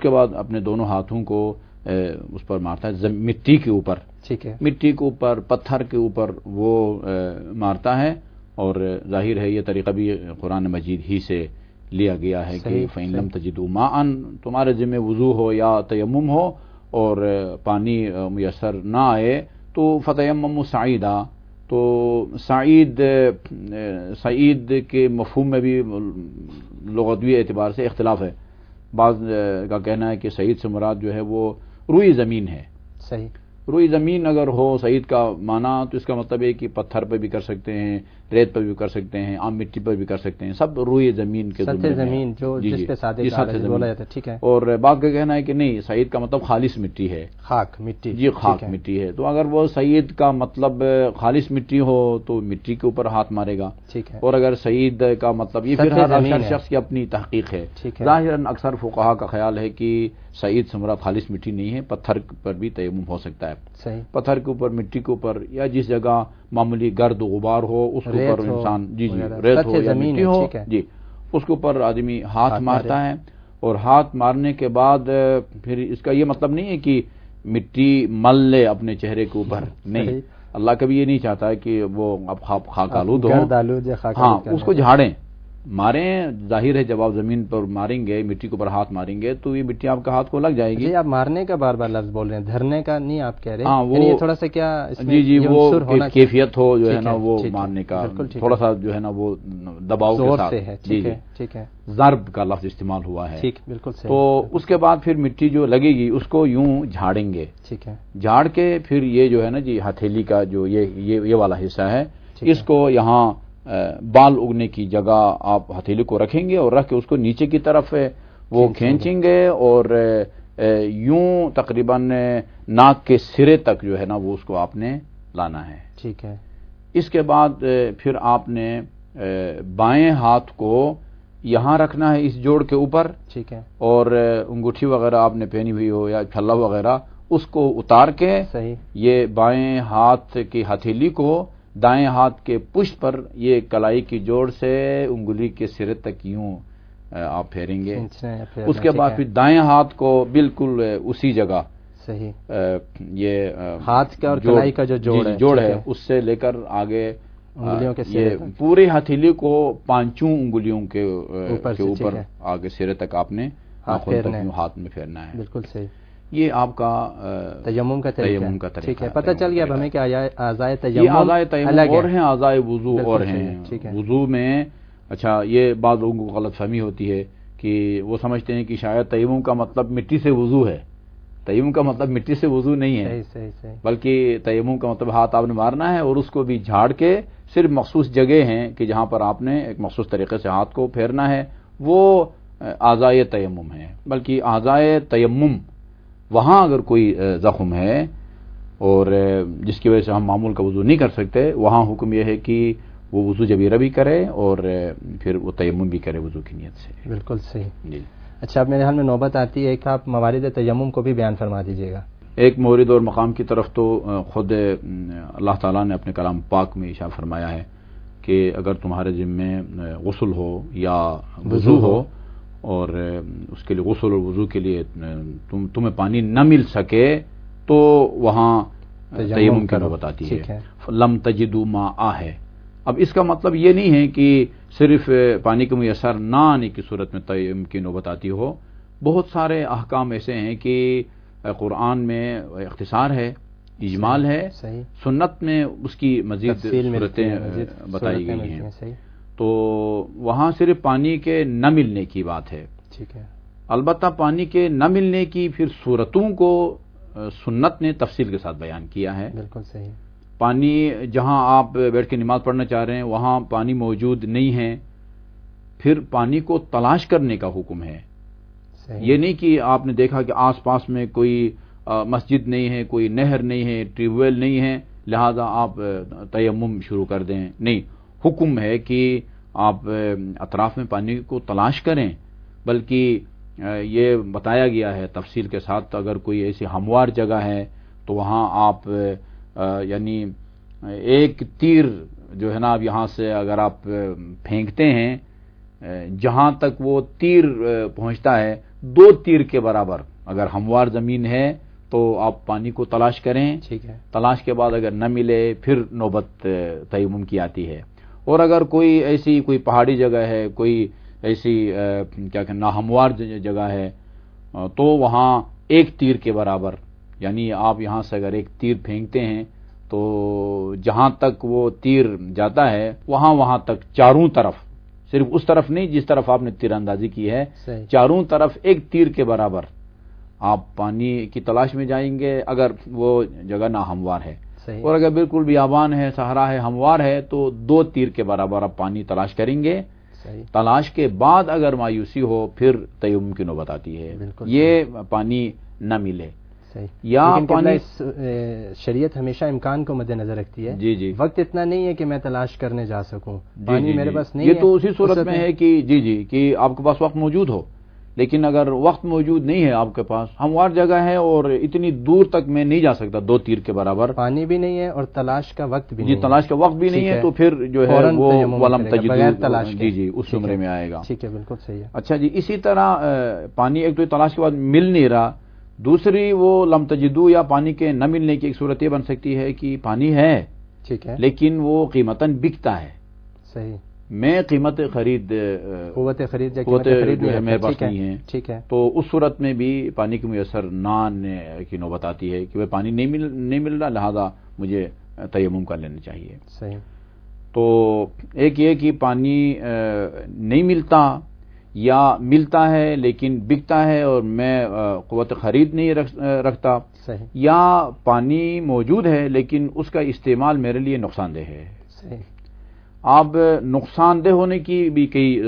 کے بعد اپنے دونوں ہاتھوں کو اس پر مارتا ہے، مٹی کے اوپر، ٹھیک ہے، مٹی کے اوپر، پتھر کے اوپر وہ مارتا ہے، اور ظاہر ہے یہ طریقہ بھی قرآن مجید ہی سے لیا گیا ہے کہ فَإِن لَمْ تَجِدُوا مَاءً، تمہارے ذمہ وضو ہو یا تیمم ہو اور پانی میسر نہ آئے تو فَتَيَمَّمُوا صَعِيدًا، تو سعید کے مفہوم میں بھی لغوی اعتبار سے اختلاف ہے۔ بعض کا کہنا ہے کہ سعید سے مراد جو ہے وہ روئی زمین ہے۔ صحیح، روئی زمین اگر ہو سعید کا معنی تو اس کا مطلب ہے کہ پتھر پہ بھی کر سکتے ہیں، ریت پہ بھی کر سکتے ہیں، عام مٹی پر بھی کر سکتے ہیں، سب روئی زمین کے سطح زمین جو جس پہ سادے کارج بولا جاتا ہے، ٹھیک ہے۔ اور بعض کا کہنا ہے کہ نہیں، سعید کا مطلب خالص مٹی ہے، خاک مٹی، جی خاک مٹی ہے، تو اگر وہ سعید کا مطلب خالص مٹی ہو تو مٹی کے اوپر ہاتھ مارے گا، ٹھیک ہے، اور اگر سعید کا مطلب یہ پھر ہر شخص کی اپنی تحقیق ہے۔ ظاہراً اکثر فقہا کا خیال ہے کہ سعید سے مراد خالص مٹی نہیں ہے، پتھر پر بھی تیمم ہو سکتا ہے، صحیح، پتھر کے اوپر، مٹی کے اوپر، یا جس جگہ معمولی گرد و غبار ہو اس کے اوپر انسان، جی ریت ہو یا مٹی ہو، جی اس کے اوپر آدمی ہاتھ مارتا ہے، اور ہاتھ مارنے کے بعد پھر اس کا یہ مطلب نہیں ہے کہ مٹی مل لے اپنے چہرے کے اوپر، نہیں، اللہ کبھی یہ نہیں چاہتا ہے کہ وہ اب خاک آلود ہو، ہاں اس کو جھاڑیں، ماریں، ظاہر ہے جب آپ زمین پر ماریں گے، مٹی کے اوپر ہاتھ ماریں گے تو یہ مٹی آپ کا ہاتھ کو لگ جائے گی۔ جی آپ مارنے کا بار بار لفظ بول رہے ہیں، دھرنے کا نہیں آپ کہہ رہے، ہاں وہ یہ تھوڑا سا کیا جی وہ کیفیت ہو جو ہے نا وہ مارنے کا، تھوڑا سا جو ہے نا وہ دباؤ کے ساتھ، جی ٹھیک ہے، ضرب کا لفظ استعمال ہوا ہے، ٹھیک، بالکل صحیح۔ تو اس کے بعد پھر مٹی جو لگے گی اس کو یوں جھاڑیں گے، ٹھیک ہے، جھاڑ کے پھر یہ جو ہے نا جی ہتھیلی کا جو یہ والا حصہ ہے، اس کو یہاں بال اگنے کی جگہ آپ ہتھیلی کو رکھیں گے، اور رکھ کے اس کو نیچے کی طرف وہ کھینچیں گے، اور یوں تقریباً ناک کے سرے تک جو ہے نا وہ اس کو آپ نے لانا ہے، ٹھیک ہے۔ اس کے بعد پھر آپ نے بائیں ہاتھ کو یہاں رکھنا ہے اس جوڑ کے اوپر، ٹھیک ہے، اور انگوٹھی وغیرہ آپ نے پہنی ہوئی ہو یا چھلا وغیرہ اس کو اتار کے صحیح، یہ بائیں ہاتھ کی ہتھیلی کو دائیں ہاتھ کے پشت پر یہ کلائی کی جوڑ سے انگلی کے سرے تک یوں آپ پھیریں گے، اس کے بعد پھر دائیں ہاتھ کو بالکل اسی جگہ، صحیح، یہ ہاتھ کا اور کلائی کا جو جوڑ ہے اس سے لے کر آگے انگلیوں کے یہ پوری ہتھیلی کو پانچوں انگلیوں کے اوپر آگے سرے تک آپ نے ہاتھ میں پھیرنا ہے، بالکل صحیح۔ یہ آپ کا تیمم کا طریقہ، ٹھیک ہے، پتہ چل گیا اب ہمیں کہ اعضائے تیمم اور ہیں، اعضائے وضو اور ہیں۔ وضو میں اچھا یہ بعض لوگوں کو غلط فہمی ہوتی ہے کہ وہ سمجھتے ہیں کہ شاید تیمم کا مطلب مٹی سے وضو ہے، تیمم کا مطلب مٹی سے وضو نہیں ہے، بلکہ تیمم کا مطلب ہاتھ آپ نے مارنا ہے اور اس کو بھی جھاڑ کے صرف مخصوص جگہ ہیں کہ جہاں پر آپ نے ایک مخصوص طریقے سے ہاتھ کو پھیرنا ہے، وہ اعضائے تیمم ہے۔ بلکہ اعضائے تیمم وہاں اگر کوئی زخم ہے اور جس کی وجہ سے ہم معمول کا وضو نہیں کر سکتے، وہاں حکم یہ ہے کہ وہ وضو جبیرہ بھی کرے اور پھر وہ تیمم بھی کرے وضو کی نیت سے۔ بالکل صحیح، جی اچھا اب میرے حال میں نوبت آتی ہے کہ آپ موارد تیمم کو بھی بیان فرما دیجیے گا۔ ایک مورد اور مقام کی طرف تو خود اللہ تعالیٰ نے اپنے کلام پاک میں ارشاد فرمایا ہے کہ اگر تمہارے ذمے غسل ہو یا وضو ہو اور اس کے لیے غسل اور وضو کے لیے تمہیں پانی نہ مل سکے تو وہاں تیمم کی نوبت آتی ہے، لم تجدوا ماء ہے۔ اب اس کا مطلب یہ نہیں ہے کہ صرف پانی کے میسر نہ آنے کی صورت میں تیمم کی نوبت آتی ہو، بہت سارے احکام ایسے ہیں کہ قرآن میں اختصار ہے، اجمال ہے، سنت میں اس کی مزید صورتیں بتائی گئی ہیں، تو وہاں صرف پانی کے نہ ملنے کی بات ہے، ٹھیک ہے۔ البتہ پانی کے نہ ملنے کی پھر صورتوں کو سنت نے تفصیل کے ساتھ بیان کیا ہے۔ بالکل صحیح، پانی جہاں آپ بیٹھ کے نماز پڑھنا چاہ رہے ہیں وہاں پانی موجود نہیں ہے، پھر پانی کو تلاش کرنے کا حکم ہے۔ یہ نہیں کہ آپ نے دیکھا کہ آس پاس میں کوئی مسجد نہیں ہے، کوئی نہر نہیں ہے، ٹیوب ویل نہیں ہے، لہذا آپ تیمم شروع کر دیں، نہیں، حکم ہے کہ آپ اطراف میں پانی کو تلاش کریں، بلکہ یہ بتایا گیا ہے تفصیل کے ساتھ اگر کوئی ایسی ہموار جگہ ہے تو وہاں آپ یعنی ایک تیر جو ہے نا اب یہاں سے اگر آپ پھینکتے ہیں جہاں تک وہ تیر پہنچتا ہے 2 تیر کے برابر اگر ہموار زمین ہے تو آپ پانی کو تلاش کریں. ٹھیک ہے. تلاش کے بعد اگر نہ ملے پھر نوبت تیمم کی آتی ہے. اور اگر کوئی پہاڑی جگہ ہے، کوئی ایسی کیا کہ ناہموار جگہ ہے تو وہاں 1 تیر کے برابر، یعنی آپ یہاں سے اگر 1 تیر پھینکتے ہیں تو جہاں تک وہ تیر جاتا ہے وہاں تک چاروں طرف، صرف اس طرف نہیں جس طرف آپ نے تیر اندازی کی ہے، چاروں طرف 1 تیر کے برابر آپ پانی کی تلاش میں جائیں گے اگر وہ جگہ ناہموار ہے. اور اگر بالکل بیابان ہے، صحرا ہے، ہموار ہے تو 2 تیر کے برابر آپ پانی تلاش کریں گے. تلاش کے بعد اگر مایوسی ہو پھر تیمم کی نوبت آتی ہے. یہ پانی نہ ملے یا پانی، شریعت ہمیشہ امکان کو مد نظر رکھتی ہے. جی وقت اتنا نہیں ہے کہ میں تلاش کرنے جا سکوں، پانی میرے پاس نہیں ہے. یہ تو اسی صورت میں ہے کہ کہ آپ کے پاس وقت موجود ہو، لیکن اگر وقت موجود نہیں ہے آپ کے پاس، ہموار جگہ ہے اور اتنی دور تک میں نہیں جا سکتا 2 تیر کے برابر، پانی بھی نہیں ہے اور تلاش کا وقت بھی نہیں ہے، تلاش کا وقت بھی نہیں ہے، تو پھر جو ہے وہ ولم تجدوا بغیر تلاش کے، جی اس عمرے میں آئے گا. ٹھیک ہے، بالکل صحیح ہے. اچھا جی، اسی طرح پانی ایک تو تلاش کے بعد مل نہیں رہا، دوسری وہ لم تجدوا یا پانی کے نہ ملنے کی ایک صورت یہ بن سکتی ہے کہ پانی ہے، ٹھیک ہے، لیکن وہ قیمتاً بکتا ہے. صحیح. میں قوت خرید میرے پاس نہیں ہے، ٹھیک ہے، تو اس صورت میں بھی پانی کی میسر نہ آنے کی نوبت آتی ہے کہ وہ پانی نہیں مل رہا، لہذا مجھے تیمم کر لینا چاہیے. صحیح. تو ایک یہ کہ پانی نہیں ملتا یا ملتا ہے لیکن بکتا ہے اور میں قوت خرید نہیں رکھتا، صحیح. یا پانی موجود ہے لیکن اس کا استعمال میرے لیے نقصان دہ ہے. صحیح. اب نقصان دہ ہونے کی بھی کئی